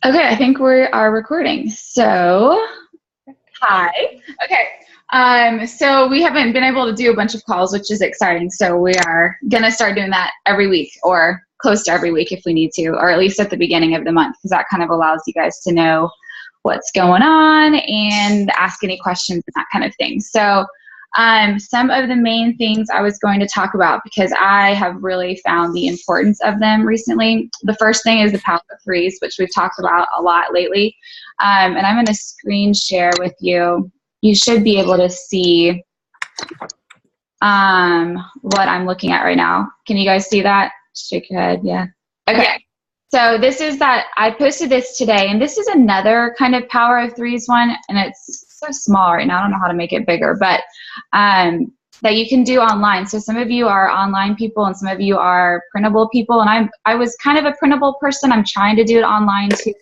Okay, I think we are recording. So, hi. Okay. So we haven't been able to do a bunch of calls, which is exciting. So we are going to start doing that every week or close to every week if we need to, or at least at the beginning of the month, because that kind of allows you guys to know what's going on and ask any questions and that kind of thing. So some of the main things I was going to talk about, because I have really found the importance of them recently. The first thing is the power of threes, which we've talked about a lot lately. And I'm going to screen share with you. You should be able to see what I'm looking at right now. Can you guys see that? Shake your head. Yeah. Okay. So this is that, I posted this today, and this is another kind of power of threes one, and it's so small right now. I don't know how to make it bigger, but that you can do online. So some of you are online people and some of you are printable people, and I was kind of a printable person. I'm trying to do it online too,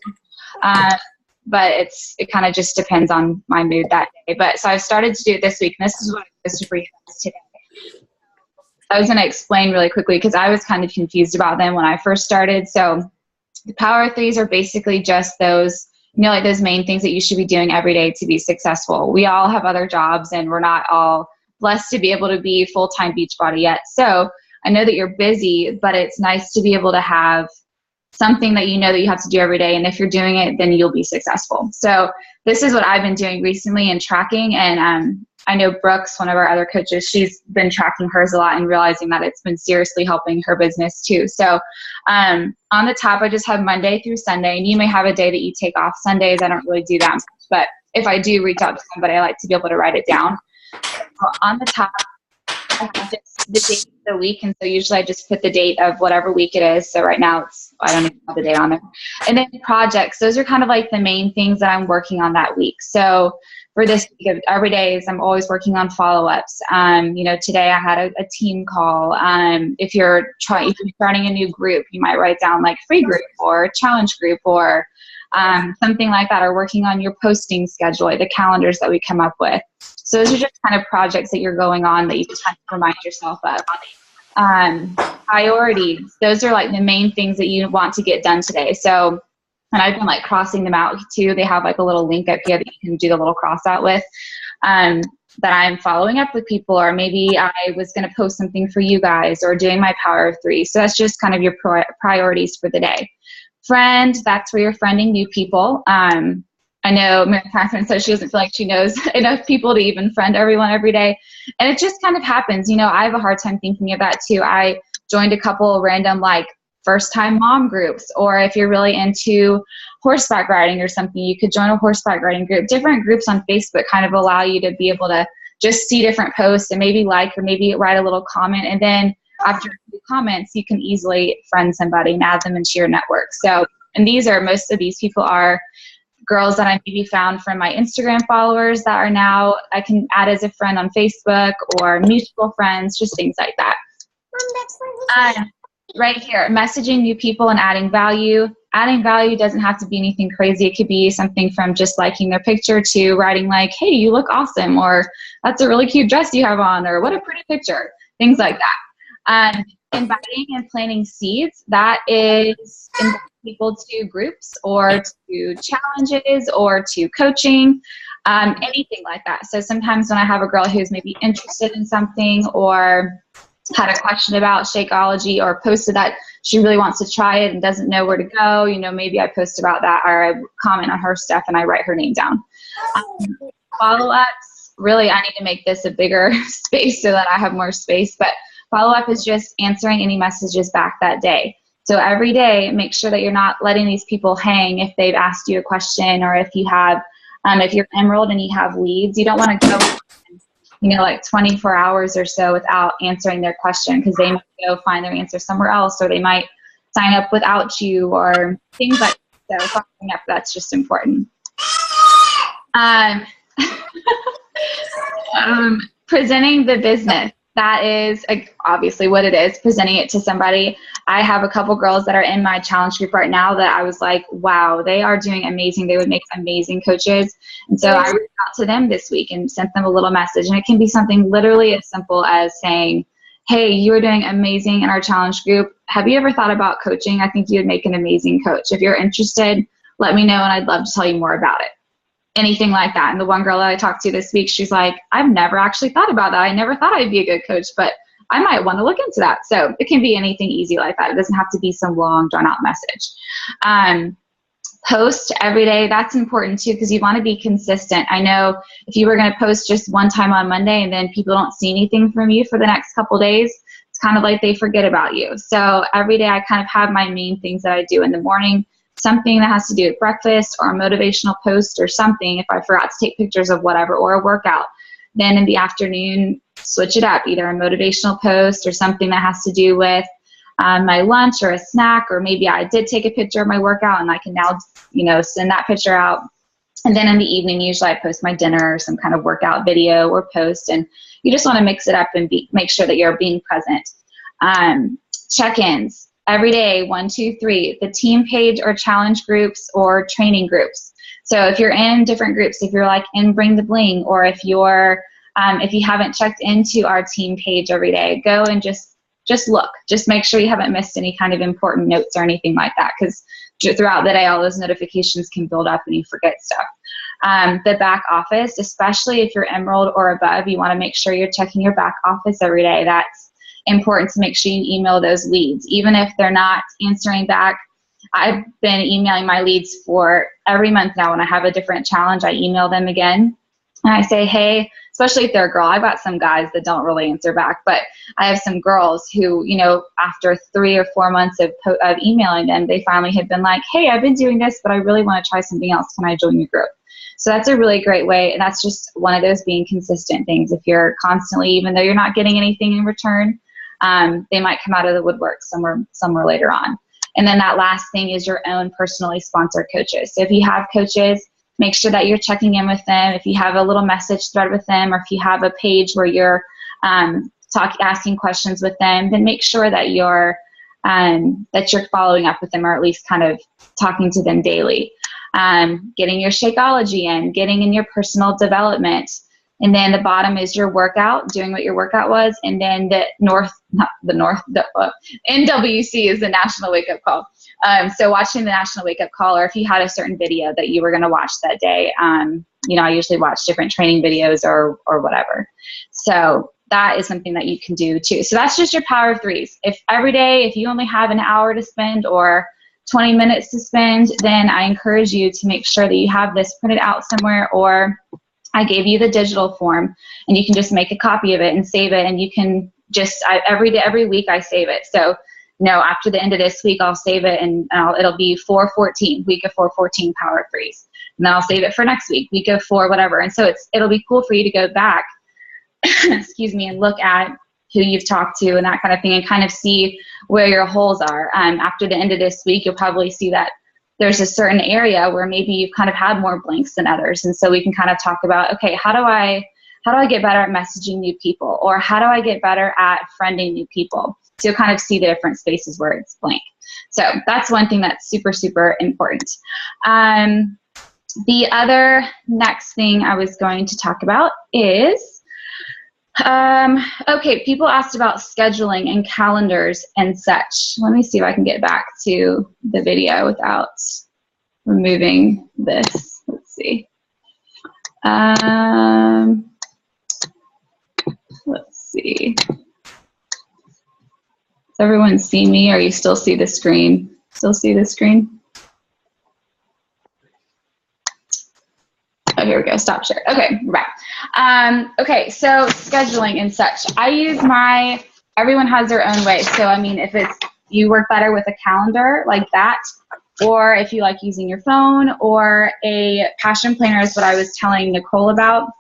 but it kind of just depends on my mood that day. But so I've started to do it this week, and this is what I posted for you guys today. I was going to explain really quickly because I was kind of confused about them when I first started. So the power of threes are basically just those, like those main things that you should be doing every day to be successful. We all have other jobs and we're not all blessed to be able to be full-time Beachbody yet. So I know that you're busy, but it's nice to be able to have something that you know that you have to do every day. And if you're doing it, then you'll be successful. So this is what I've been doing recently and tracking. And I know Brooks, one of our other coaches, she's been tracking hers a lot and realizing that it's been seriously helping her business too. So on the top, I just have Monday through Sunday, and you may have a day that you take off. Sundays, I don't really do that much, but if I do reach out to somebody, I like to be able to write it down. So on the top, I have just the date of the week, and so usually I just put the date of whatever week it is. So right now I don't even have the date on there. And then projects, those are kind of like the main things that I'm working on that week. So for this week, every day is I'm always working on follow-ups. Today I had a team call. If you're starting a new group, you might write down like free group or challenge group or something like that, or working on your posting schedule, the calendars that we come up with. So those are just kind of projects that you're going on that you just have to remind yourself of. Priorities, those are like the main things that you want to get done today. So, and I've been like crossing them out too. They have like a little link up here that you can do the little cross out with, that I'm following up with people, or maybe I was going to post something for you guys, or doing my power of three. So that's just kind of your priorities for the day. Friend, that's where you're friending new people. I know Mary Catherine says she doesn't feel like she knows enough people to even friend everyone every day. And it just kind of happens. I have a hard time thinking of that too. I joined a couple random like first-time mom groups, or if you're really into horseback riding or something, you could join a horseback riding group. Different groups on Facebook kind of allow you to be able to just see different posts and maybe like, or maybe write a little comment. And then after a few comments, you can easily friend somebody and add them into your network. So, and most of these people are girls that I maybe found from my Instagram followers that are now I can add as a friend on Facebook, or mutual friends, just things like that. Right here, messaging new people and adding value. Adding value doesn't have to be anything crazy. It could be something from just liking their picture to writing like, hey, you look awesome, or that's a really cute dress you have on, or what a pretty picture, things like that. Inviting and planting seeds, that is inviting people to groups or to challenges or to coaching, anything like that. So sometimes when I have a girl who's maybe interested in something, or had a question about Shakeology, or posted that she really wants to try it and doesn't know where to go, maybe I post about that, or I comment on her stuff and I write her name down. Follow-ups, really I need to make this a bigger space so that I have more space, but follow-up is just answering any messages back that day. So every day, make sure that you're not letting these people hang if they've asked you a question, or if you have, if you're Emerald and you have leads, you don't want to go, like 24 hours or so without answering their question, because they might go find their answer somewhere else, or they might sign up without you, or things like that. So following up, that's just important. Presenting the business. That is obviously what it is, presenting it to somebody. I have a couple girls that are in my challenge group right now that I was like, wow, they are doing amazing. They would make amazing coaches. And so I reached out to them this week and sent them a little message. And it can be something literally as simple as saying, hey, you are doing amazing in our challenge group. Have you ever thought about coaching? I think you would make an amazing coach. If you're interested, let me know and I'd love to tell you more about it. Anything like that. And the one girl that I talked to this week, she's like, I've never actually thought about that. I never thought I'd be a good coach, but I might want to look into that. So it can be anything easy like that. It doesn't have to be some long, drawn out message. Post every day. That's important too, because you want to be consistent. I know if you were going to post just one time on Monday and then people don't see anything from you for the next couple days, it's kind of like they forget about you. So every day I kind of have my main things that I do in the morning, something that has to do with breakfast or a motivational post or something if I forgot to take pictures of whatever, or a workout. Then in the afternoon, switch it up, either a motivational post or something that has to do with my lunch or a snack, or maybe I did take a picture of my workout and I can now, send that picture out. And then in the evening, usually I post my dinner or some kind of workout video or post, and you just want to mix it up and make sure that you're being present. Check-ins every day, 1, 2, 3, the team page or challenge groups or training groups. So if you're in different groups, if you're like in Bring the Bling, or if you're, if you haven't checked into our team page every day, go and just look. Just make sure you haven't missed any kind of important notes or anything like that, because throughout the day, all those notifications can build up and you forget stuff. The back office, especially if you're Emerald or above, you want to make sure you're checking your back office every day. That's important to make sure you email those leads. Even if they're not answering back, I've been emailing my leads for every month now. When I have a different challenge, I email them again. And I say, hey, especially if they're a girl, I've got some guys that don't really answer back, but I have some girls who, after 3 or 4 months of emailing them, they finally have been like, hey, I've been doing this, but I really want to try something else. Can I join your group? So that's a really great way. And that's just one of those being consistent things. If you're constantly, even though you're not getting anything in return, they might come out of the woodwork somewhere later on. And then that last thing is your own personally sponsored coaches. So if you have coaches, make sure that you're checking in with them. If you have a little message thread with them, or if you have a page where you're asking questions with them, then make sure that you're following up with them, or at least kind of talking to them daily. Getting your Shakeology in, getting in your personal development. And then the bottom is your workout, doing what your workout was. And then the NWC is the National Wake Up Call. So watching the National Wake Up Call, or if you had a certain video that you were going to watch that day, I usually watch different training videos or whatever. So that is something that you can do too. So that's just your power of threes. If every day, if you only have an hour to spend or 20 minutes to spend, then I encourage you to make sure that you have this printed out somewhere, or I gave you the digital form and you can just make a copy of it and save it. And you can just, every week I save it. So, after the end of this week, I'll save it and it'll be 4/14, week of 4/14 power of threes. And then I'll save it for next week of 4, whatever. And so it'll be cool for you to go back, excuse me, and look at who you've talked to and that kind of thing, and kind of see where your holes are. After the end of this week, you'll probably see that there's a certain area where maybe you've kind of had more blanks than others. And so we can kind of talk about, okay, how do I get better at messaging new people? Or how do I get better at friending new people? So you'll kind of see the different spaces where it's blank. So that's one thing that's super, super important. The other next thing I was going to talk about is, okay, people asked about scheduling and calendars and such. Let me see if I can get back to the video without removing this. Let's see. Let's see. Does everyone see me, or you still see the screen? Still see the screen? Oh, here we go. Stop share. Okay, we're back. Okay, so scheduling and such. I use everyone has their own way. So, I mean, if you work better with a calendar like that, or if you like using your phone, or a passion planner is what I was telling Nicole about.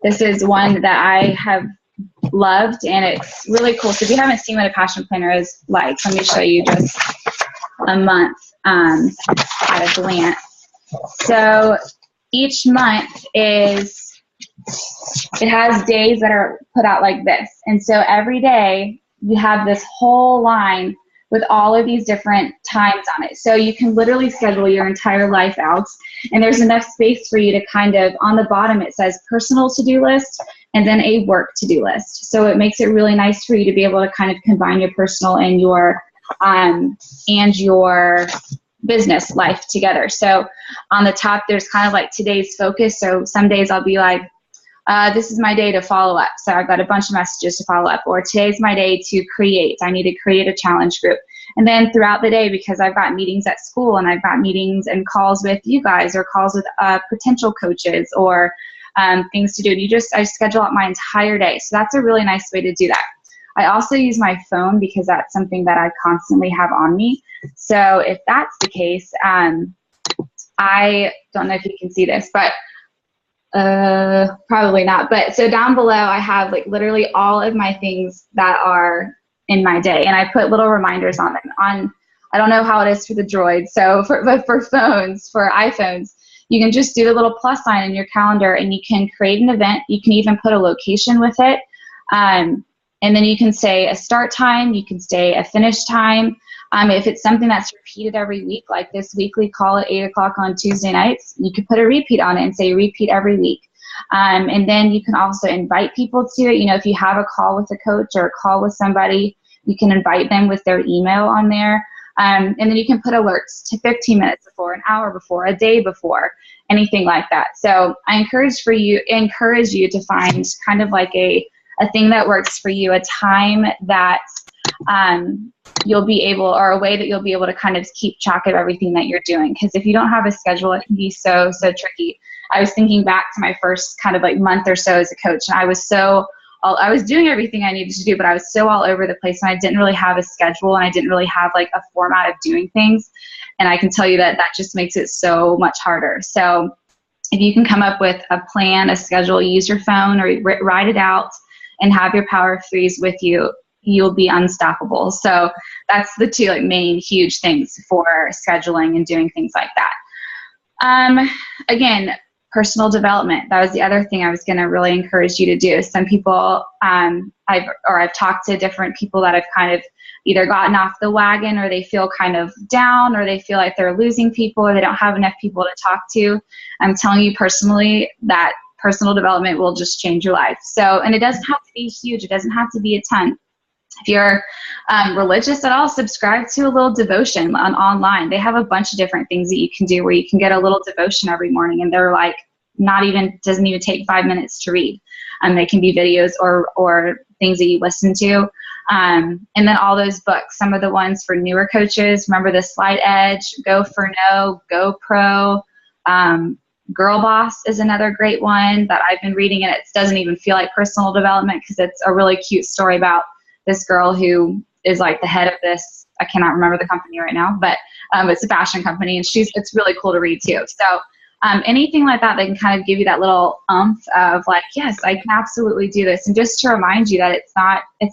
This is one that I have loved, and it's really cool. So if you haven't seen what a passion planner is like, let me show you just a month at a glance. So each month it has days that are put out like this. And so every day you have this whole line with all of these different times on it. So you can literally schedule your entire life out, and there's enough space for you to kind of, on the bottom it says personal to-do list and then a work to-do list. So it makes it really nice for you to be able to kind of combine your personal and your business life together. So on the top, there's kind of like today's focus. So some days I'll be like, this is my day to follow up. So I've got a bunch of messages to follow up. Or today's my day to create. I need to create a challenge group. And then throughout the day, because I've got meetings at school and I've got meetings and calls with you guys or calls with potential coaches or things to do. I schedule out my entire day. So that's a really nice way to do that. I also use my phone because that's something that I constantly have on me. So if that's the case, I don't know if you can see this, but probably not. But so down below, I have like literally all of my things that are in my day, and I put little reminders on them. I don't know how it is for the Droid. So but for phones, for iPhones, you can just do the little plus sign in your calendar, and you can create an event. You can even put a location with it. And then you can say a start time, you can say a finish time. If it's something that's repeated every week, like this weekly call at 8 o'clock on Tuesday nights, you could put a repeat on it and say repeat every week. And then you can also invite people to it. You know, if you have a call with a coach or a call with somebody, you can invite them with their email on there. And then you can put alerts to 15 minutes before, an hour before, a day before, anything like that. So I encourage you to find kind of like a thing that works for you, a time that you'll be able, or a way that you'll be able to kind of keep track of everything that you're doing. Because if you don't have a schedule, it can be so tricky. I was thinking back to my first kind of like month or so as a coach, and I was doing everything I needed to do, but I was so all over the place, and I didn't really have a schedule, and I didn't really have like a format of doing things. And I can tell you that just makes it so much harder. So if you can come up with a plan, a schedule, use your phone or write it out and have your power of threes with you, you'll be unstoppable. So that's the two like main huge things for scheduling and doing things like that. Again, personal development. That was the other thing I was going to really encourage you to do. Some people, I've talked to different people that have kind of either gotten off the wagon, or they feel kind of down, or they feel like they're losing people, or they don't have enough people to talk to. I'm telling you personally that personal development will just change your life. So, and it doesn't have to be huge. It doesn't have to be a ton. If you're religious at all, subscribe to a little devotion online. They have a bunch of different things that you can do where you can get a little devotion every morning, and they're like doesn't even take 5 minutes to read. They can be videos or things that you listen to. And then all those books, some of the ones for newer coaches, remember the Slight Edge, Go for No, Go Pro, Girl Boss is another great one that I've been reading, and it doesn't even feel like personal development because it's a really cute story about this girl who is like the head of this, I cannot remember the company right now, but it's a fashion company, and it's really cool to read too. So anything like that can kind of give you that little umph of like, yes, I can absolutely do this. And just to remind you that it's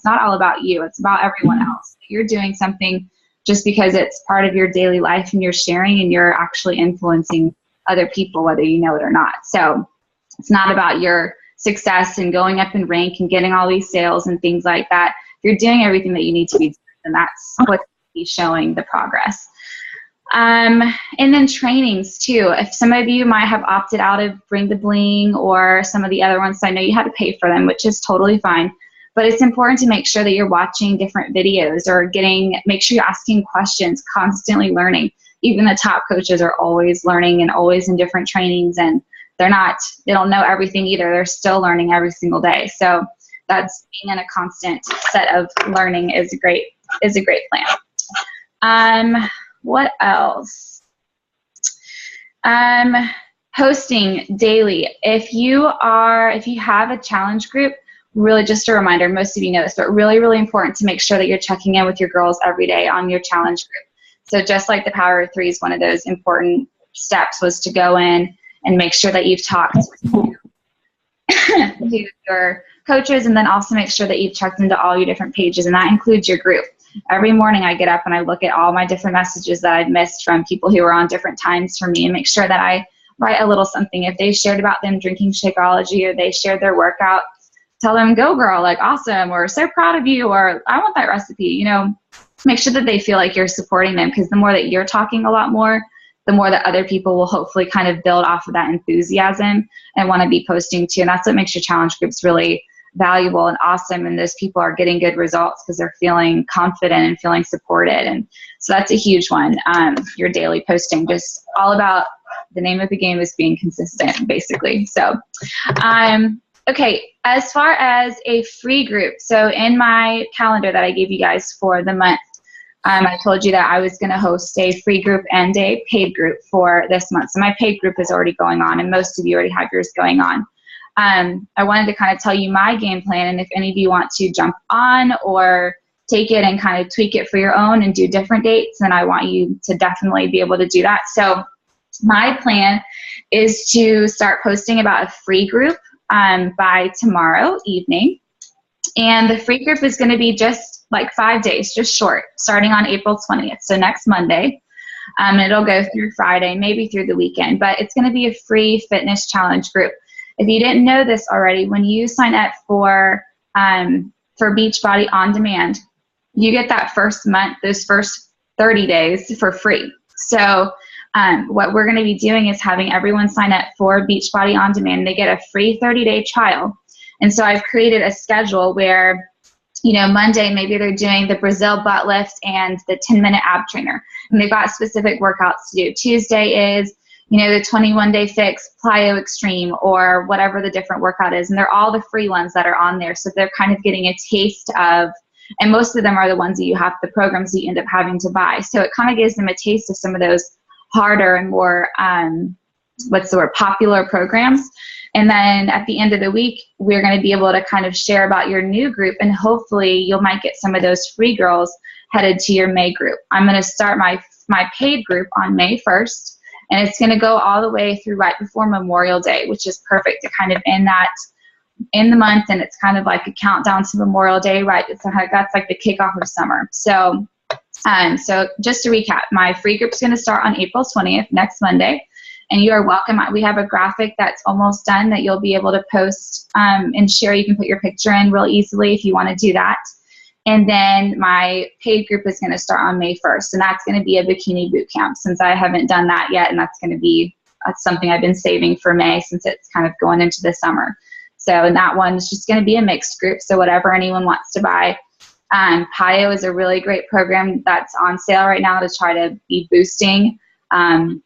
not all about you, it's about everyone else. You're doing something just because it's part of your daily life, and you're sharing, and you're actually influencing other people, whether you know it or not. So it's not about your success and going up in rank and getting all these sales and things like that. You're doing everything that you need to be doing, and that's what's showing the progress. And then trainings too. If some of you might have opted out of Bring the Bling or some of the other ones, I know you had to pay for them, which is totally fine. But it's important to make sure that you're watching different videos or make sure you're asking questions, constantly learning. Even the top coaches are always learning and always in different trainings, and they don't know everything either. They're still learning every single day. So that's being in a constant set of learning is a great plan. What else? Posting daily. If you have a challenge group, really just a reminder, most of you know this, but really, really important to make sure that you're checking in with your girls every day on your challenge group. So just like the Power of Threes, one of those important steps was to go in and make sure that you've talked to your coaches, and then also make sure that you've checked into all your different pages, and that includes your group. Every morning I get up and I look at all my different messages that I've missed from people who are on different times for me, and make sure that I write a little something. If they shared about them drinking Shakeology, or they shared their workout, tell them, go girl, like awesome, or so proud of you, or I want that recipe. Make sure that they feel like you're supporting them, because the more that you're talking a lot more, the more that other people will hopefully kind of build off of that enthusiasm and want to be posting too. And that's what makes your challenge groups really valuable and awesome, and those people are getting good results because they're feeling confident and feeling supported. And so that's a huge one. Your daily posting, just all about the name of the game is being consistent, basically. So okay, as far as a free group, so in my calendar that I gave you guys for the month, I told you that I was going to host a free group and a paid group for this month. So my paid group is already going on, and most of you already have yours going on. I wanted to kind of tell you my game plan, and if any of you want to jump on or take it and kind of tweak it for your own and do different dates, then I want you to definitely be able to do that. So my plan is to start posting about a free group by tomorrow evening. And the free group is going to be just like 5 days, just short, starting on April 20th, so next Monday. It'll go through Friday, maybe through the weekend, but it's going to be a free fitness challenge group. If you didn't know this already, when you sign up for Beachbody On Demand, you get that first month, those first 30 days for free. So what we're going to be doing is having everyone sign up for Beachbody On Demand. They get a free 30-day trial. And so I've created a schedule where, you know, Monday, maybe they're doing the Brazil butt lift and the 10-minute ab trainer, and they've got specific workouts to do. Tuesday is, you know, the 21-day fix, plyo extreme, or whatever the different workout is. And they're all the free ones that are on there. So they're kind of getting a taste of, and most of them are the ones that you have, the programs that you end up having to buy. So it kind of gives them a taste of some of those harder and more, popular programs. And then at the end of the week, we're going to be able to kind of share about your new group, and hopefully you might get some of those free girls headed to your May group. I'm going to start my paid group on May 1st, and it's going to go all the way through right before Memorial Day, which is perfect to kind of end that in the month, and it's kind of like a countdown to Memorial Day, right? That's like the kickoff of summer. So just to recap, my free group is going to start on April 20th, next Monday. And you are welcome. We have a graphic that's almost done that you'll be able to post and share. You can put your picture in real easily if you want to do that. And then my paid group is going to start on May 1st, and that's going to be a bikini boot camp, since I haven't done that yet, and that's something I've been saving for May, since it's kind of going into the summer. So and that one is just going to be a mixed group, so whatever anyone wants to buy. PIO is a really great program that's on sale right now to try to be boosting,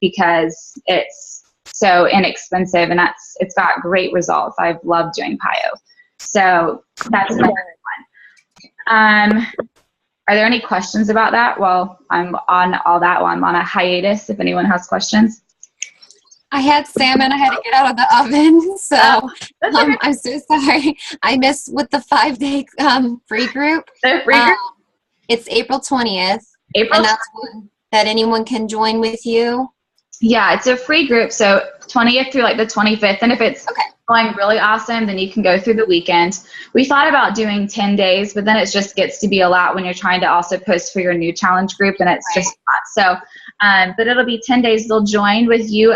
because it's so inexpensive, and it's got great results. I've loved doing PIO. So that's my one. Are there any questions about that while I'm on all that while I'm on a hiatus, if anyone has questions? I had salmon I had to get out of the oven, so I'm so sorry. I missed with the 5-day free group. The free group? It's April 20th. April? And that's one that anyone can join with you? Yeah, it's a free group, so 20th through like the 25th, and if it's going really awesome, then you can go through the weekend. We thought about doing 10 days, but then it just gets to be a lot when you're trying to also post for your new challenge group, and it's just a lot. So, but it'll be 10 days. They'll join with you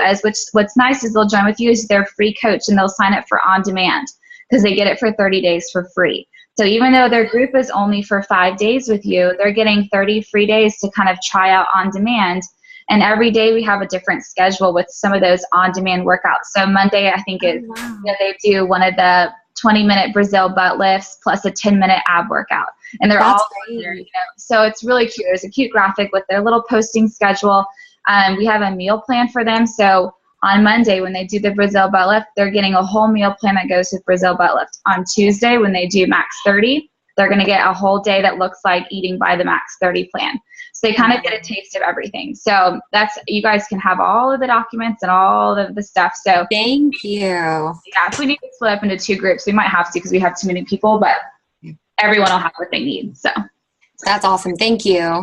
what's nice is they'll join with you as their free coach, and they'll sign up for On Demand because they get it for 30 days for free. So even though their group is only for 5 days with you, they're getting 30 free days to kind of try out On Demand. And every day we have a different schedule with some of those on-demand workouts. So Monday, I think they do one of the 20-minute Brazil butt lifts plus a 10-minute ab workout. And they're all there, you know. So it's really cute. There's a cute graphic with their little posting schedule. We have a meal plan for them. So on Monday, when they do the Brazil butt lift, they're getting a whole meal plan that goes with Brazil butt lift. On Tuesday, when they do max 30, they're going to get a whole day that looks like eating by the max 30 plan. So they kind of get a taste of everything. So you guys can have all of the documents and all of the stuff. So thank you. Yeah, if we need to split up into 2 groups, we might have to because we have too many people, but everyone will have what they need. So that's awesome. Thank you. Yeah,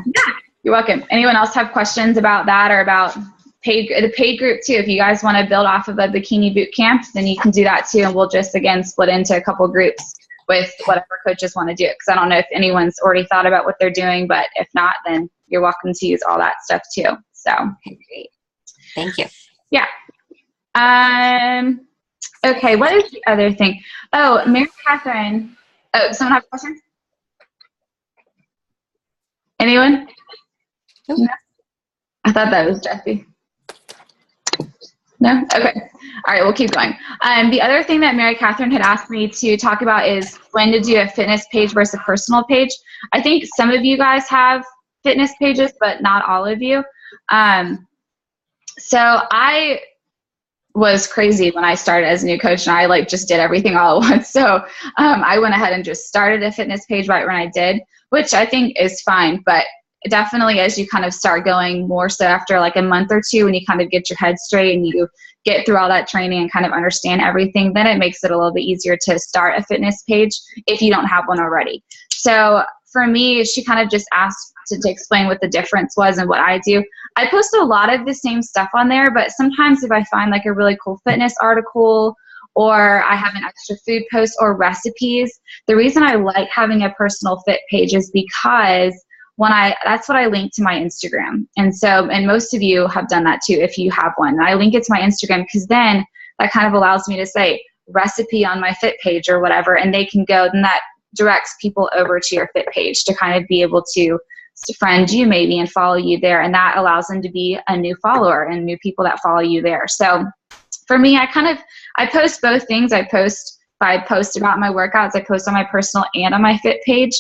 you're welcome. Anyone else have questions about that or about the paid group too? If you guys want to build off of a bikini boot camp, then you can do that too. And we'll just, again, split into a couple groups with whatever coaches want to do it. Because I don't know if anyone's already thought about what they're doing, but if not, then you're welcome to use all that stuff too. So okay, great. Thank you. Yeah. Okay, what is the other thing? Oh, Mary Catherine. Oh, someone have questions? Anyone? No? I thought that was Jesse. No? Okay. All right, we'll keep going. The other thing that Mary Catherine had asked me to talk about is when to do a fitness page versus a personal page. I think some of you guys have fitness pages, but not all of you. So I was crazy when I started as a new coach, and I like just did everything all at once. So I went ahead and just started a fitness page right when I did, which I think is fine. But definitely as you kind of start going more so after like a month or two, when you kind of get your head straight and you get through all that training and kind of understand everything, then it makes it a little bit easier to start a fitness page if you don't have one already. So for me, she kind of just asked to explain what the difference was and what I do. I post a lot of the same stuff on there, but sometimes if I find like a really cool fitness article, or I have an extra food post or recipes, the reason I like having a personal fit page is because that's what I link to my Instagram. And most of you have done that too if you have one. I link it to my Instagram because then that kind of allows me to say recipe on my fit page or whatever, and they can go, then that directs people over to your fit page to kind of be able to friend you maybe and follow you there. And that allows them to be a new follower and new people that follow you there. So for me, I post both things. I post about my workouts. I post on my personal and on my fit page.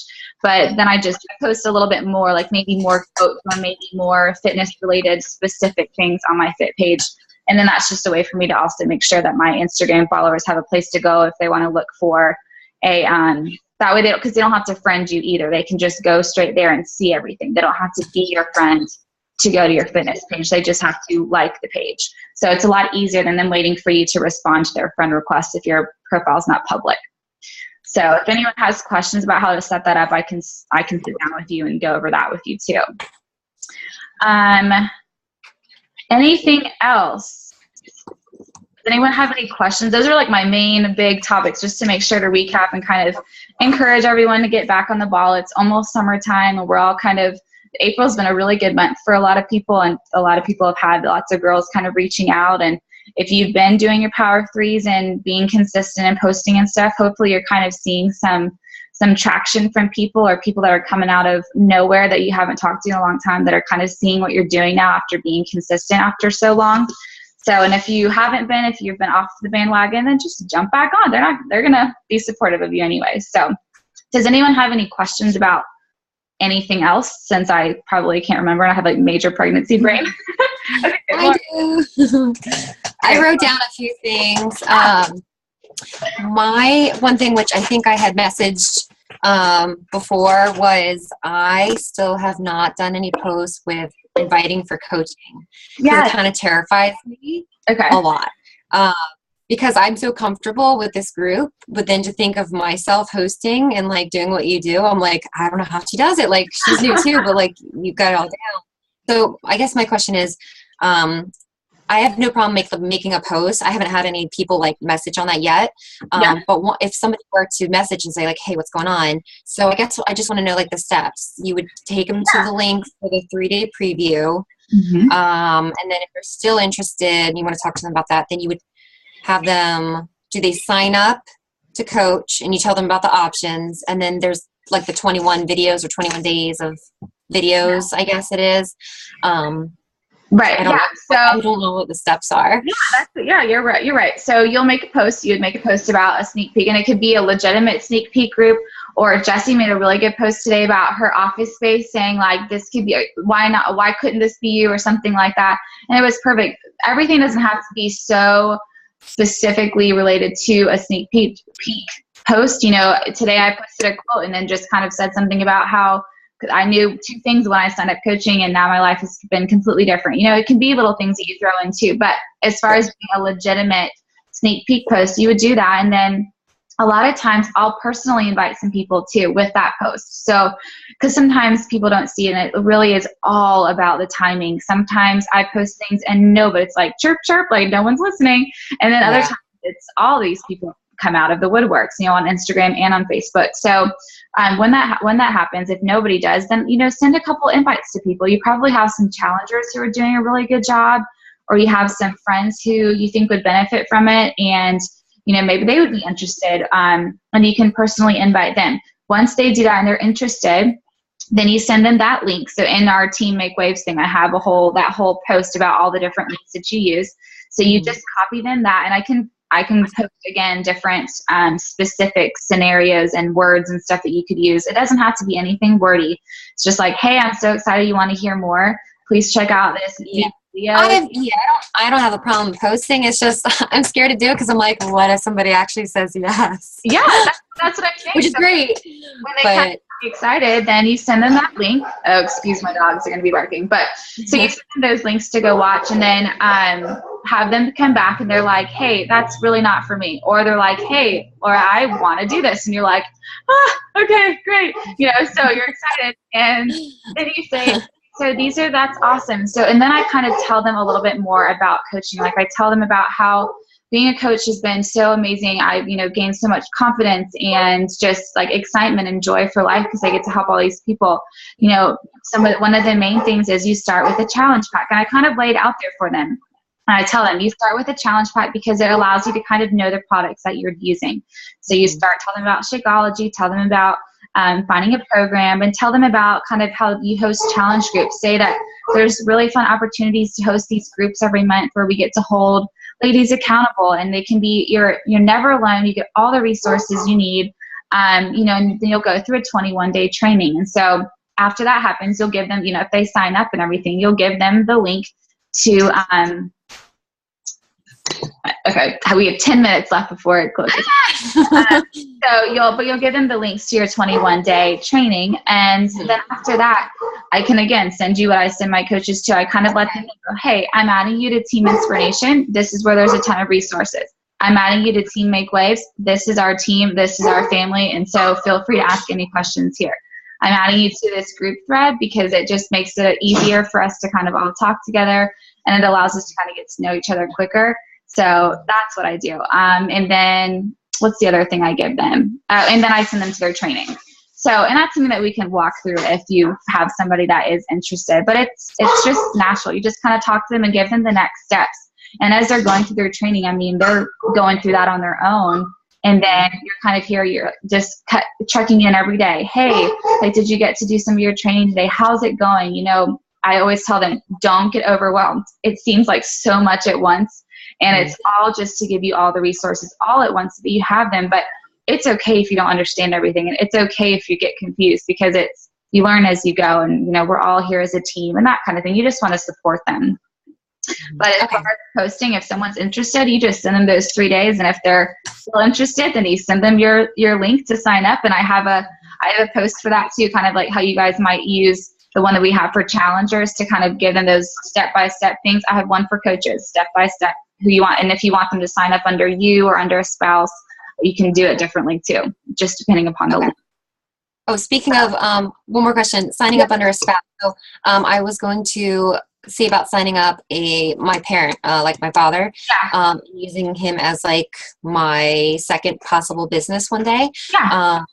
But then I post a little bit more, like maybe more quotes or maybe more fitness related specific things on my fit page. And then that's just a way for me to also make sure that my Instagram followers have a place to go if they want to look for that way because they don't have to friend you either. They can just go straight there and see everything. They don't have to be your friend to go to your fitness page. They just have to like the page. So it's a lot easier than them waiting for you to respond to their friend request if your profile is not public. So if anyone has questions about how to set that up, I can sit down with you and go over that with you too. Anything else? Does anyone have any questions? Those are like my main big topics, just to make sure to recap and kind of encourage everyone to get back on the ball. It's almost summertime, and we're all April's been a really good month for a lot of people, and a lot of people have had lots of girls kind of reaching out. And if you've been doing your Power Threes and being consistent and posting and stuff, hopefully you're kind of seeing some traction from people, or people that are coming out of nowhere that you haven't talked to in a long time that are kind of seeing what you're doing now after being consistent after so long. So, and if you've been off the bandwagon, then just jump back on. They're going to be supportive of you anyway. So does anyone have any questions about anything else, since I probably can't remember and I have like major pregnancy brain? Okay, I do. I wrote down a few things. My one thing, which I think I had messaged before, was I still have not done any posts with inviting for coaching. Yeah, it kind of terrifies me a lot. Because I'm so comfortable with this group, but then to think of myself hosting and like doing what you do, I'm like, I don't know how she does it. Like, she's new too, but like you've got it all down. So I guess my question is, I have no problem making a post. I haven't had any people like message on that yet. But if somebody were to message and say like, hey, what's going on? So I guess I just want to know like the steps. You would take them to the link for the 3-day preview. Mm-hmm. And then if you're still interested and you want to talk to them about that, then you would have them, do they sign up to coach, and you tell them about the options, and then there's like the 21 videos or 21 days of videos, I guess it is. Right. I don't know what the steps are. You're right. You're right. So you'll make a post. You would make a post about a sneak peek, and it could be a legitimate sneak peek group. Or Jessie made a really good post today about her office space, saying like, this could be, why couldn't this be you, or something like that. And it was perfect. Everything doesn't have to be so specifically related to a sneak peek post. You know, today I posted a quote and then just kind of said something about how I knew 2 things when I signed up coaching, and now my life has been completely different. You know, it can be little things that you throw in too, but as far as being a legitimate sneak peek post, you would do that. And then a lot of times I'll personally invite some people too with that post. So, because sometimes people don't see it, and it really is all about the timing. Sometimes I post things and it's like chirp, chirp, like no one's listening. And then other times it's all these people come out of the woodworks, you know, on Instagram and on Facebook. So when that happens, if nobody does, then, you know, send a couple invites to people. You probably have some challengers who are doing a really good job, or you have some friends who you think would benefit from it, and you know, maybe they would be interested, and you can personally invite them. Once they do that and they're interested, then you send them that link. So in our Team MakeWAVES thing, I have that whole post about all the different links that you use. So you just copy them that, and I can post again different specific scenarios and words and stuff that you could use. It doesn't have to be anything wordy. It's just like, hey, I'm so excited you want to hear more. Please check out this video. I don't have a problem posting. It's just I'm scared to do it because I'm like, what if somebody actually says yes? Yeah, that's what I'm saying. Which is great. When they kind of get excited, then you send them that link. Oh, excuse my dogs are going to be barking. But so you send them those links to go watch, and then have them come back and they're like, hey, that's really not for me. Or they're like, hey, or I want to do this. And you're like, okay, great. So you're excited. And then you say, so that's awesome. So, and then I kind of tell them a little bit more about coaching. Like I tell them about how being a coach has been so amazing. I've, gained so much confidence and just like excitement and joy for life because I get to help all these people. One of the main things is you start with a challenge pack, and I kind of lay it out there for them. And I tell them, you start with a challenge pack because it allows you to kind of know the products that you're using. So you start, tell them about Shakeology, tell them about finding a program, and tell them about kind of how you host challenge groups. Say that there's really fun opportunities to host these groups every month where we get to hold ladies accountable, and they can be, you're never alone. You get all the resources you need, and then you'll go through a 21-day training. And so after that happens, you'll give them, if they sign up and everything, you'll give them the link to, okay, we have 10 minutes left before it closes. You'll give them the links to your 21-day training. And then after that, I can, again, send you what I send my coaches to. I kind of let them know, hey, I'm adding you to Team Inspiration. This is where there's a ton of resources. I'm adding you to Team MakeWAVES. This is our team. This is our family. And so feel free to ask any questions here. I'm adding you to this group thread because it just makes it easier for us to kind of all talk together, and it allows us to kind of get to know each other quicker. So that's what I do. And then what's the other thing I give them? And then I send them to their training. So, and that's something that we can walk through if you have somebody that is interested. But it's just natural. You just kind of talk to them and give them the next steps. And as they're going through their training, they're going through that on their own. And then you're kind of here, you're just checking in every day. Hey, like, did you get to do some of your training today? How's it going? I always tell them, don't get overwhelmed. It seems like so much at once. And it's all just to give you all the resources all at once, that you have them. But it's okay if you don't understand everything. And it's okay if you get confused, because you learn as you go. And, we're all here as a team and that kind of thing. You just want to support them. But as far as posting, if someone's interested, you just send them those 3 days. And if they're still interested, then you send them your link to sign up. And I have a post for that too, kind of like how you guys might use the one that we have for challengers to kind of give them those step-by-step things. I have one for coaches, step-by-step, who you want. And if you want them to sign up under you or under a spouse, you can do it differently too, just depending upon the link. Oh, speaking of, one more question, signing up under a spouse. So I was going to see about signing up my parent, like my father, using him as like my second possible business one day. Yeah.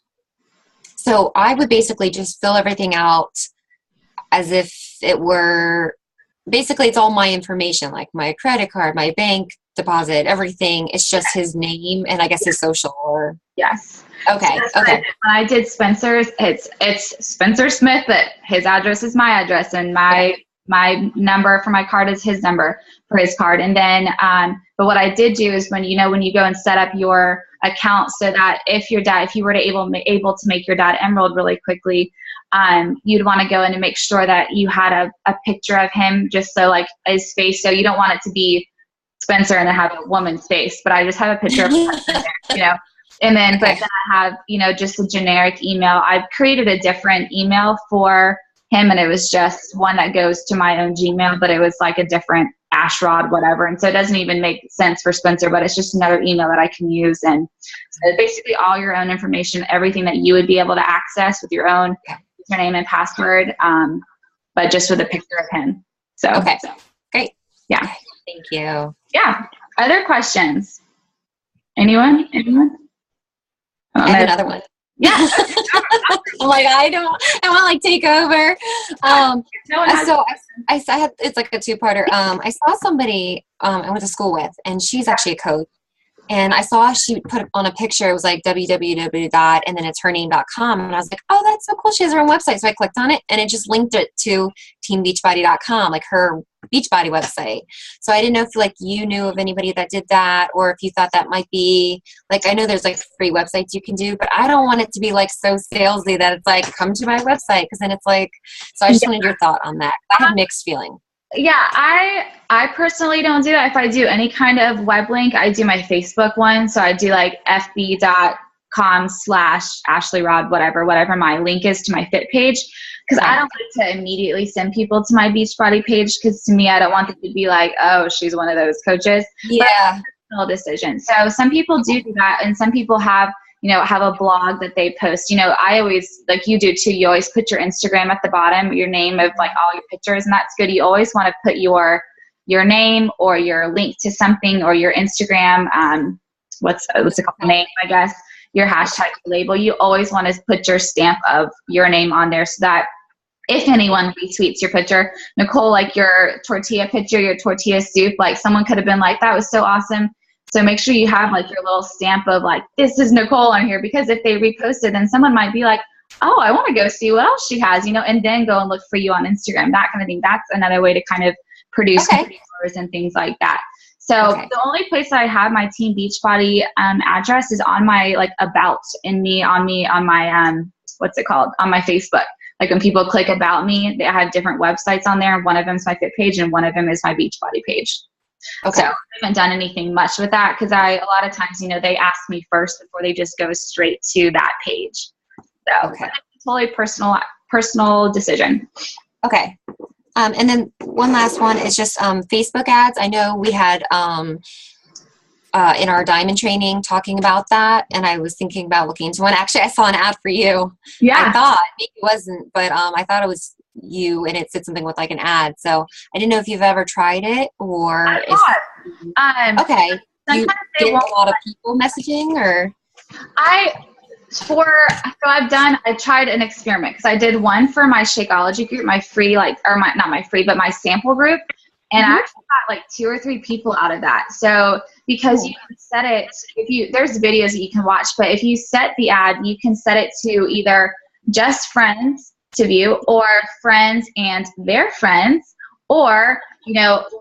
So I would basically just fill everything out as if it were, basically it's all my information, like my credit card, my bank deposit, everything. It's just his name and I guess his social or. Yes. Okay. So okay. When I did Spencer's, it's Spencer Smith, but his address is my address, and my number for my card is his number for his card. And then, but what I did do is when you go and set up your account, so that if you were able to make your dad enrolled really quickly, you'd want to go in and make sure that you had a picture of him, just so like his face. So you don't want it to be Spencer and then have a woman's face, but I just have a picture of him there, And then, but then I have, just a generic email. I've created a different email for him, and it was just one that goes to my own Gmail, but it was like a different Ashrod, whatever. And so it doesn't even make sense for Spencer, but it's just another email that I can use. And so basically all your own information, everything that you would be able to access with your own username and password, but just with a picture of him. So, okay. Great. Yeah. Thank you. Yeah. Other questions? Anyone? I have another one. Yeah. I'm like, I want to like take over. So I had, it's like a two-parter. I saw somebody I went to school with, and she's actually a coach. And I saw she put on a picture, it was like www. and then it's her name.com. And I was like, oh, that's so cool. She has her own website. So I clicked on it, and it just linked it to teambeachbody.com, like her Beachbody website. So I didn't know if like you knew of anybody that did that, or if you thought that might be like, I know there's like free websites you can do, but I don't want it to be like so salesy that it's like, come to my website. Cause then it's like, so I just wanted your thought on that. I have mixed feeling. Yeah, I personally don't do that. If I do any kind of web link, I do my Facebook one. So I do like fb.com/AshleyRod, whatever my link is to my fit page. Because I don't like to immediately send people to my Beachbody page, because to me, I don't want them to be like, oh, she's one of those coaches. Yeah. But decision. So some people do that, and some people have a blog that they post. I always, like you do too, you always put your Instagram at the bottom, your name of like all your pictures, and that's good. You always want to put your name or your link to something, or your Instagram, what's it called, name, I guess, your hashtag label. You always want to put your stamp of your name on there, so that if anyone retweets your picture, Nicole, like your tortilla picture, your tortilla soup, like someone could have been like, that was so awesome. So make sure you have like your little stamp of like, this is Nicole on here, because if they repost it, then someone might be like, oh, I want to go see what else she has, and then go and look for you on Instagram, that kind of thing. That's another way to kind of produce followers and things like that. So the only place that I have my Team Beachbody address is on my like about on my what's it called, on my Facebook. Like when people click about me, I have different websites on there. One of them is my fit page, and one of them is my Beachbody page. Okay. So I haven't done anything much with that, because a lot of times, they ask me first before they just go straight to that page. So it's totally personal decision. Okay. And then one last one is just Facebook ads. I know we had in our diamond training talking about that, and I was thinking about looking into one. Actually, I saw an ad for you. Yeah. I thought maybe it wasn't, but I thought it was you, and it said something with like an ad. So I didn't know if you've ever tried it, or okay. Do you get a lot of people messaging, or? I tried an experiment, because I did one for my Shakeology group, my free, but my sample group. And I actually got like 2 or 3 people out of that. So because you can set it, there's videos that you can watch, but if you set the ad, you can set it to either just friends to view, or friends and their friends, or,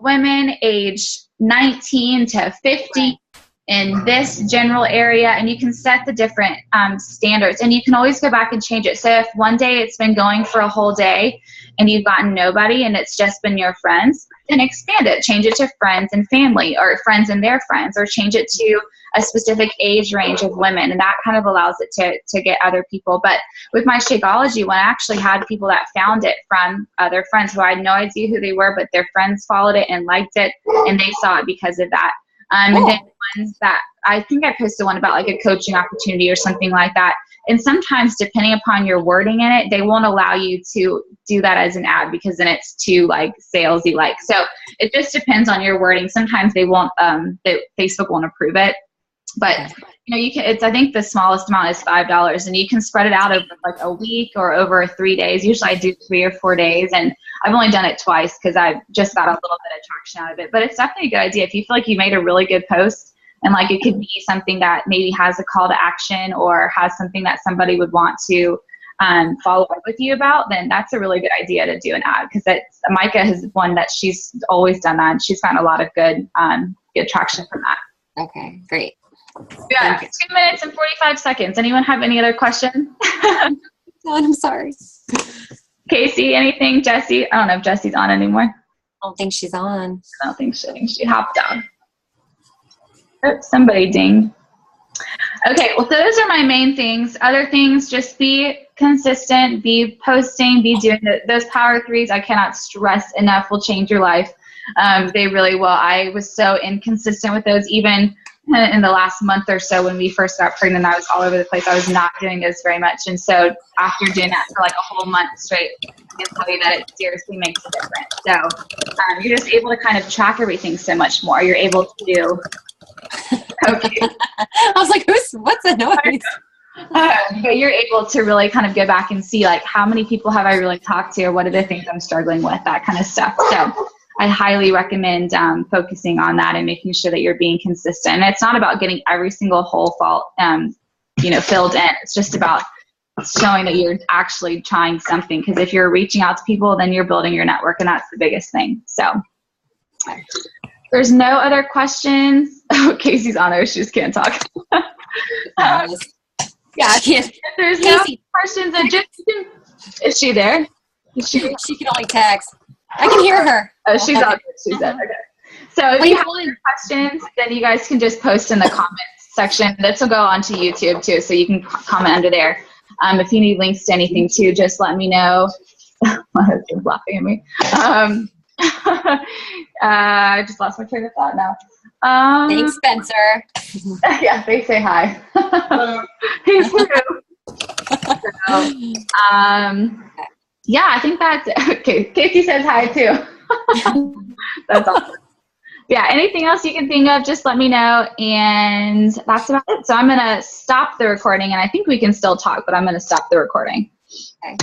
women age 19 to 50 in this general area, and you can set the different standards, and you can always go back and change it. So if one day it's been going for a whole day and you've gotten nobody and it's just been your friends, then expand it, change it to friends and family, or friends and their friends, or change it to a specific age range of women, and that kind of allows it to get other people. But with my Shakeology one, I actually had people that found it from other friends who I had no idea who they were, but their friends followed it and liked it, and they saw it because of that. And then ones that I think I posted one about like a coaching opportunity or something like that. And sometimes, depending upon your wording in it, they won't allow you to do that as an ad, because then it's too like salesy like. So it just depends on your wording. Sometimes they won't, Facebook won't approve it. But you can. I think the smallest amount is $5, and you can spread it out over like a week or over 3 days. Usually I do 3 or 4 days, and I've only done it twice because I've just got a little bit of traction out of it. But it's definitely a good idea if you feel like you made a really good post, and like it could be something that maybe has a call to action, or has something that somebody would want to follow up with you about. Then that's a really good idea to do an ad, because Micah has one that she's always done that, and she's gotten a lot of good traction from that. Okay, great. Yeah, 2 minutes and 45 seconds. Anyone have any other questions? I'm sorry. Casey, anything? Jesse? I don't know if Jesse's on anymore. I don't think she's on. I don't think she hopped on. Oops, somebody dinged. Okay, well, those are my main things. Other things, just be consistent, be posting, be doing those power threes. I cannot stress enough, will change your life. They really will. I was so inconsistent with those, even in the last month or so when we first got pregnant. I was all over the place. I was not doing this very much. And so after doing that for like a whole month straight, I can tell you that it seriously makes a difference. So you're just able to kind of track everything so much more. You're able to okay. I was like, what's the noise? But you're able to really kind of go back and see like how many people have I really talked to, or what are the things I'm struggling with, that kind of stuff. So I highly recommend focusing on that and making sure that you're being consistent. And it's not about getting every single hole filled in. It's just about showing that you're actually trying something. Because if you're reaching out to people, then you're building your network, and that's the biggest thing. So There's no other questions. Oh, Casey's on there. She just can't talk. Yeah, if there's no questions, then just, is she there? Is she can only text. I can hear her. Oh, she's on. She said, okay. So if you have any questions, then you guys can just post in the comments section. This will go onto YouTube too, so you can comment under there. If you need links to anything too, just let me know. My husband's laughing at me. I just lost my train of thought now. Thanks, Spencer. Yeah, they say hi. He's true. So, yeah, I think that's it. Okay, Casey says hi too. That's awesome. Yeah, anything else you can think of, just let me know. And that's about it. So I'm going to stop the recording, and I think we can still talk, but I'm going to stop the recording. Okay.